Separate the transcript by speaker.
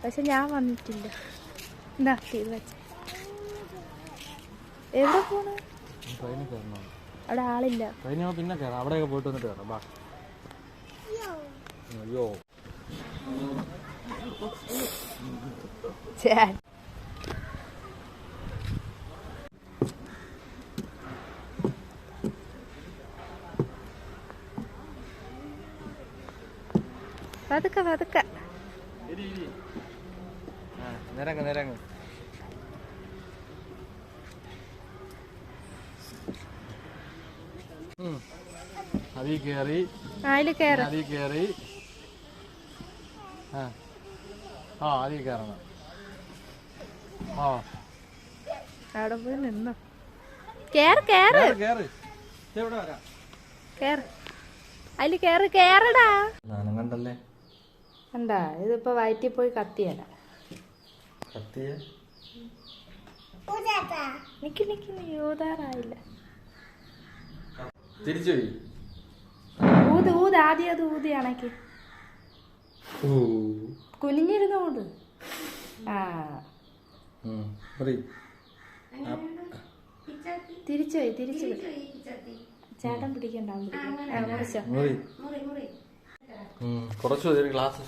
Speaker 1: പക്ഷെ ഞാൻ വന്നിട്ടില്ല. എന്താ വെച്ച എവിടെ പോണ? അവിടെ ആളില്ല.
Speaker 2: പിന്നെ കേറാം. അവിടെയൊക്കെ പോയിട്ട് വന്നിട്ട് കേറാം. ബാ. അയ്യോ
Speaker 1: പതുക്കെ പതുക്കെ.
Speaker 2: നിരങ്ങ് നിരങ്ങ്. അതിൽ കയറി അതിൽ കയറി അതിൽ കയറണം.
Speaker 1: അവിടെ പോയി നിന്നോ. കേറ് കേറ്
Speaker 2: കേറ്.
Speaker 1: കേറ് അതില് കേറ്. കേറടാ.
Speaker 2: കണ്ടല്ലേ
Speaker 1: എന്താ ഇതിപ്പോ വയറ്റിൽ പോയി കത്തിയല്ല. നിക്ക് നിക്ക് ഊതാറായില്ല.
Speaker 2: തിരിച്ചു
Speaker 1: ഊത് ഊത്. ആദ്യം അത് ഊതി അണക്ക്. കുനിഞ്ഞിരുന്നോണ്ട്. തിരിച്ചുപോയി തിരിച്ചുപോയി. ചേട്ടൻ പിടിക്കണ്ടാവും.
Speaker 2: കുറച്ചു ഗ്ലാസ്